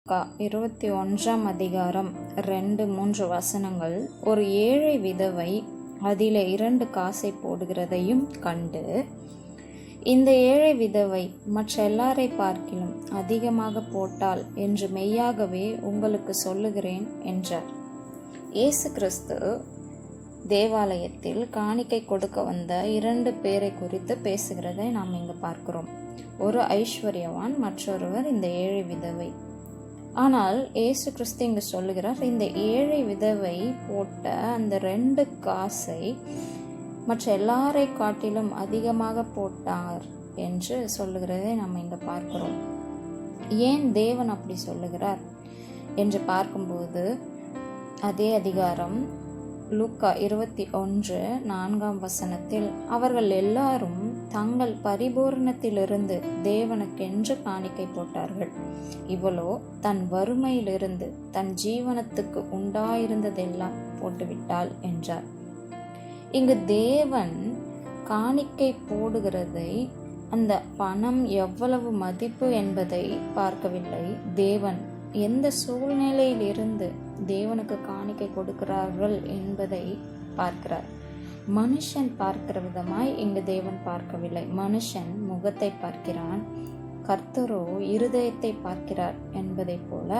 லூக்கா 21 2-3 வசனங்கள். ஒரு ஏழை விதவை அதிலே 2 காசை போடுகிறதையும் கண்டு, இந்த ஏழை விதவை மற்ற எல்லாரை பார்க்கிலும் அதிகமாக போட்டாள் என்று மெய்யாகவே உங்களுக்கு சொல்லுகிறேன் என்றார். இயேசு கிறிஸ்து தேவாலயத்தில் காணிக்கை கொடுக்க வந்த 2 பேரை குறித்து பேசுகிறதை நாம் இங்கு பார்க்கிறோம். ஒரு ஐஸ்வர்யவான், மற்றொருவர் இந்த ஏழை விதவை. ஆனால் இயேசு கிறிஸ்து இங்கு சொல்லுகிறார், இந்த ஏழை விதவை போட்ட அந்த 2 காசை மற்ற எல்லாரை காட்டிலும் அதிகமாக போட்டார் என்று சொல்லுகிறதை நாம் இங்கு பார்க்கிறோம். ஏன் தேவன் அப்படி சொல்லுகிறார் என்று பார்க்கும்போது, அதே அதிகாரம் லூக்கா 21:4 அவர்கள் எல்லாரும் தங்கள் பரிபூரணத்திலிருந்து தேவனுக்கென்று காணிக்கை போட்டார்கள். இவளோ தன் வறுமையிலிருந்து தன் ஜீவனத்துக்கு உண்டாயிருந்ததெல்லாம் போட்டுவிட்டாள் என்றார். இங்கு தேவன் காணிக்கை போடுகிறதை, அந்த பணம் எவ்வளவு மதிப்பு என்பதை பார்க்கவில்லை. தேவன் எந்த சூழ்நிலையில் இருந்து தேவனுக்கு காணிக்கை கொடுக்கிறார்கள் என்பதை பார்க்கிறார். மனுஷன் பார்க்கிற விதமாய் இங்கு தேவன் பார்க்கவில்லை. மனுஷன் முகத்தை பார்க்கிறான், கர்த்தரோ இருதயத்தை பார்க்கிறார் என்பதை போல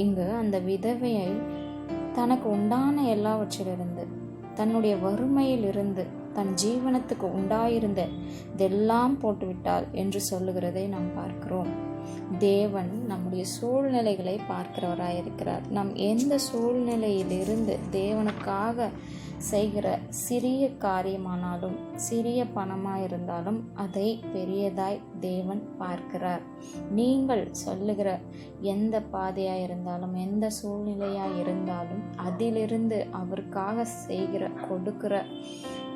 இங்கு அந்த விதவையை தனக்கு உண்டான எல்லாவற்றிலிருந்து, தன்னுடைய வறுமையில் இருந்து, தன் ஜீவனத்துக்கு உண்டாயிருந்த இதெல்லாம் போட்டுவிட்டாள் என்று சொல்லுகிறதை நாம் பார்க்கிறோம். தேவன் நம்முடைய சூழ்நிலைகளை பார்க்கிறவராயிருக்கிறார். நம் எந்த சூழ்நிலையிலிருந்து தேவனுக்காக செய்கிற சிறிய காரியமானாலும், சிறிய பணமாயிருந்தாலும் அதை பெரியதாய் தேவன் பார்க்கிறார். நீங்கள் சொல்லுகிற எந்த பாதையாயிருந்தாலும், எந்த சூழ்நிலையாயிருந்தாலும் அதிலிருந்து அவருக்காக செய்கிற, கொடுக்கிற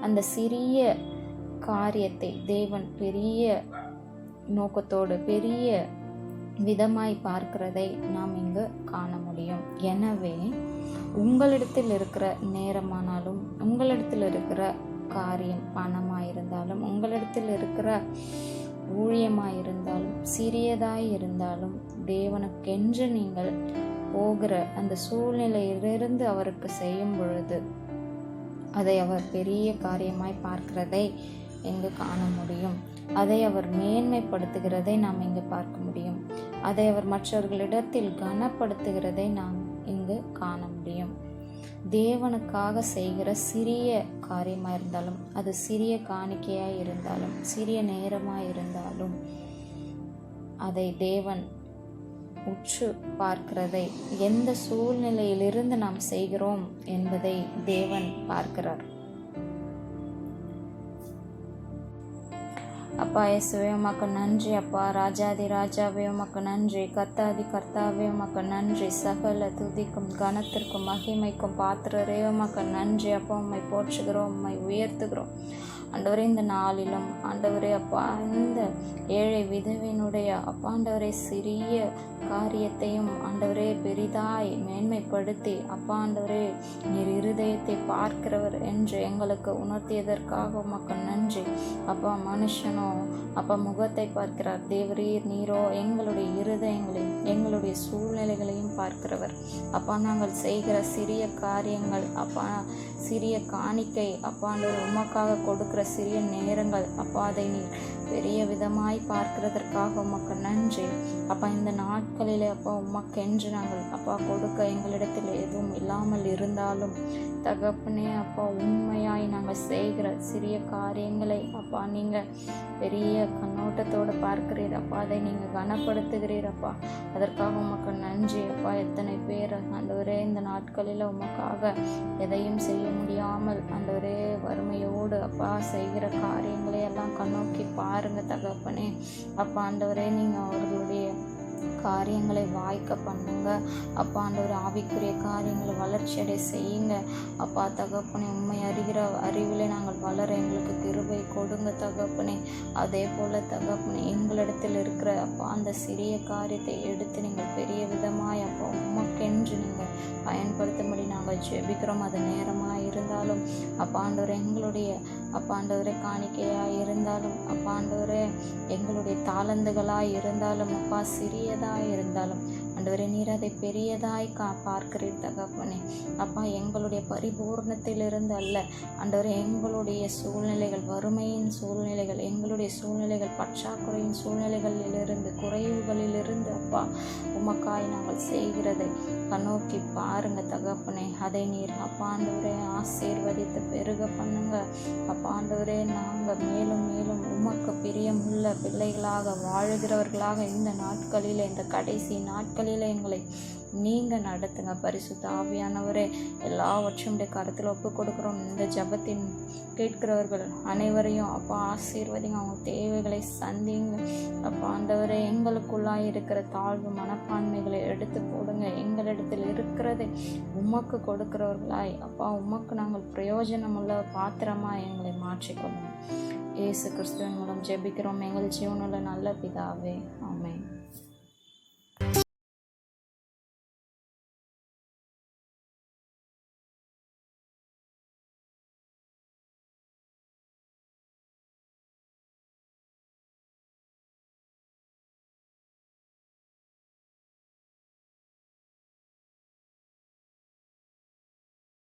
அந்த சிறிய காரியத்தை தேவன் பெரிய நோக்கத்தோடு, பெரிய விதமாய் பார்க்கிறதை நாம் இங்கு காண முடியும். எனவே உங்களிடத்தில் இருக்கிற நேரமானாலும், உங்களிடத்தில் இருக்கிற காரியம் பணமாயிருந்தாலும், உங்களிடத்தில் இருக்கிற ஊழியமாயிருந்தாலும், சிறியதாய் இருந்தாலும், தேவனுக்கென்று நீங்கள் போகிற அந்த சூழ்நிலையிலிருந்து அவருக்கு செய்யும் பொழுது அதை அவர் பெரிய காரியமாய் பார்க்கிறதை இங்கு காண முடியும். அதை அவர் மேன்மைப்படுத்துகிறதை நாம் இங்கு பார்க்க முடியும். அதை அவர் மற்றவர்களிடத்தில் கனப்படுத்துகிறதை நாம் இங்கு காண முடியும். தேவனுக்காக செய்கிற சிறிய காரியமாக இருந்தாலும், அது சிறிய காணிக்கையாய் இருந்தாலும், சிறிய நேரமாய் இருந்தாலும், அதை தேவன் உற்று பார்க்கிறதை, எந்த சூழ்நிலையிலிருந்து நாம் செய்கிறோம் என்பதை தேவன் பார்க்கிறார். அப்பா இயேசுவே, உமக்கு நன்றி. அப்பா ராஜாதி ராஜாவே, உமக்கு நன்றி. கர்த்தாதி கர்த்தாவே, உமக்கு நன்றி. சகல துதிக்கும் கனத்திற்கும் மகிமைக்கும் பாத்திரரே, உமக்கு நன்றி. அப்பா உம்மை போற்றுகிறோம், உம்மை உயர்த்துகிறோம். ஆண்டவரே, இந்த நாளிலும் ஆண்டவரே அப்பா, இந்த ஏழை விதவினுடைய அப்பா ஆண்டவரே சிறிய காரியத்தையும் ஆண்டவரே பெரிதாய் மேன்மைப்படுத்தி அப்பா ஆண்டவரே நீர் இருதயத்தை பார்க்கிறவர் என்று எங்களுக்கு உணர்த்தியதற்காக உமக்கு நன்றி. அப்பா மனுஷனோ அப்பா முகத்தை பார்க்கிறார், தேவரீர் நீரோ எங்களுடைய இருதயங்களையும் எங்களுடைய சூழ்நிலைகளையும் பார்க்கிறவர். அப்பா நாங்கள் செய்கிற சிறிய காரியங்கள், அப்பா சிறிய காணிக்கை, அப்பா ஆண்டவர் உமக்காக கொடுக்கிற சிறிய நேரங்கள், அப்பா அதை நீ பெரிய விதமாய் பார்க்கிறதற்காக உமக்கு நன்றி. அப்பா இந்த நாட்களிலே அப்பா உமக்கென்று நாங்கள் அப்பா கொடுக்க எங்களிடத்தில் எதுவும் இல்லாமல் இருந்தாலும் தகப்பனே அப்பா உண்மையாய் நாங்கள் செய்கிற சிறிய காரியங்களை அப்பா நீங்கள் பெரிய கண்ணோட்டத்தோடு பார்க்கிறீர். அப்பா அதை நீங்கள் கனப்படுத்துகிறீர். அப்பா அதற்காக உமக்கு நன்றி. அப்பா எத்தனை பேர் ஆண்டவரே இந்த நாட்களில் உமக்காக எதையும் செய்ய முடியாமல் ஆண்டவரே வறுமையோடு அப்பா செய்கிற காரியங்களை எல்லாம் கண்ணோக்கி பாருங்க தகப்பனே. அப்பா ஆண்டவரே நீங்கள் அவர்களுடைய காரியங்களை வாய்க்க பண்ணுங்க. அப்பா ஆண்டவர் ஆவிக்குரிய காரியங்களை வளர்ச்சியடை செய்யுங்க. அப்பா தகப்பனே உண்மை அறிகிற அறிவிலே நாங்கள் வளர எங்களுக்கு கிருபை கொடுங்க தகப்பனே. அதே போல தகப்பனே எங்களிடத்தில் இருக்கிற அப்பா அந்த சிறிய காரியத்தை எடுத்து நீங்கள் பெரிய விதமாய் அப்பா உமக்கென்று நீங்கள் பயன்படுத்தும்படி நாங்கள் ஜெபிக்கிறோம். அது நேரமாக இருந்தாலும் அப்பா ஆண்டவரே எங்களுடைய அப்பா ஆண்டவரே காணிக்கையாக இருந்தாலும் அப்பா ஆண்டவரே எங்களுடைய தாளந்துகளாக இருந்தாலும் அப்பா சிறியதாக இருந்தாலும் ஆண்டவரே நீர் அதை பெரியதாய் பார்க்கிறீர் தகப்பனே. அப்பா, எங்களுடைய பரிபூர்ணத்திலிருந்து அல்ல ஆண்டவரே, எங்களுடைய சூழ்நிலைகள், வறுமையின் சூழ்நிலைகள், எங்களுடைய சூழ்நிலைகள், பற்றாக்குறையின் சூழ்நிலைகளிலிருந்து, குறைவுகளிலிருந்து அப்பா உமக்காய் நாங்கள் செய்கிறதை கண்ணோக்கி பாருங்க தகப்பனே. அதை நீர் அப்பா ஆண்டவரே ஆசீர்வதித்து பெருக பண்ணுங்க அப்பா ஆண்டவரே. நாங்கள் மேலும் மேலும் உமக்கு பிரியமுள்ள பிள்ளைகளாக வாழுகிறவர்களாக இந்த நாட்களில், இந்த கடைசி நாட்களில் எங்களை நீங்க நடத்துங்க. பரிசுத்த ஆவியானவரே, எல்லாவற்றையும் கருத்தில் ஒப்பு கொடுக்குறோம். இந்த ஜபத்தின் கேட்கிறவர்கள் அனைவரையும் அப்பா ஆசீர்வதிங்க. அவங்க தேவைகளை சந்திங்க அப்பா ஆண்டவரே. எங்களுக்குள்ளாய் இருக்கிற தாழ்வு மனப்பான்மைகளை எடுத்து போடுங்க. எங்களிடத்தில் இருக்கிறதை உமக்கு கொடுக்கிறவர்களாய் அப்பா உமக்கு நாங்கள் பிரயோஜனமுள்ள பாத்திரமாக எங்களை மாற்றிக்கொள்ளும். இயேசு கிறிஸ்துவின் மூலம் ஜெபிக்கிறோம் எங்கள் ஜீவனுள்ள நல்ல பிதாவே.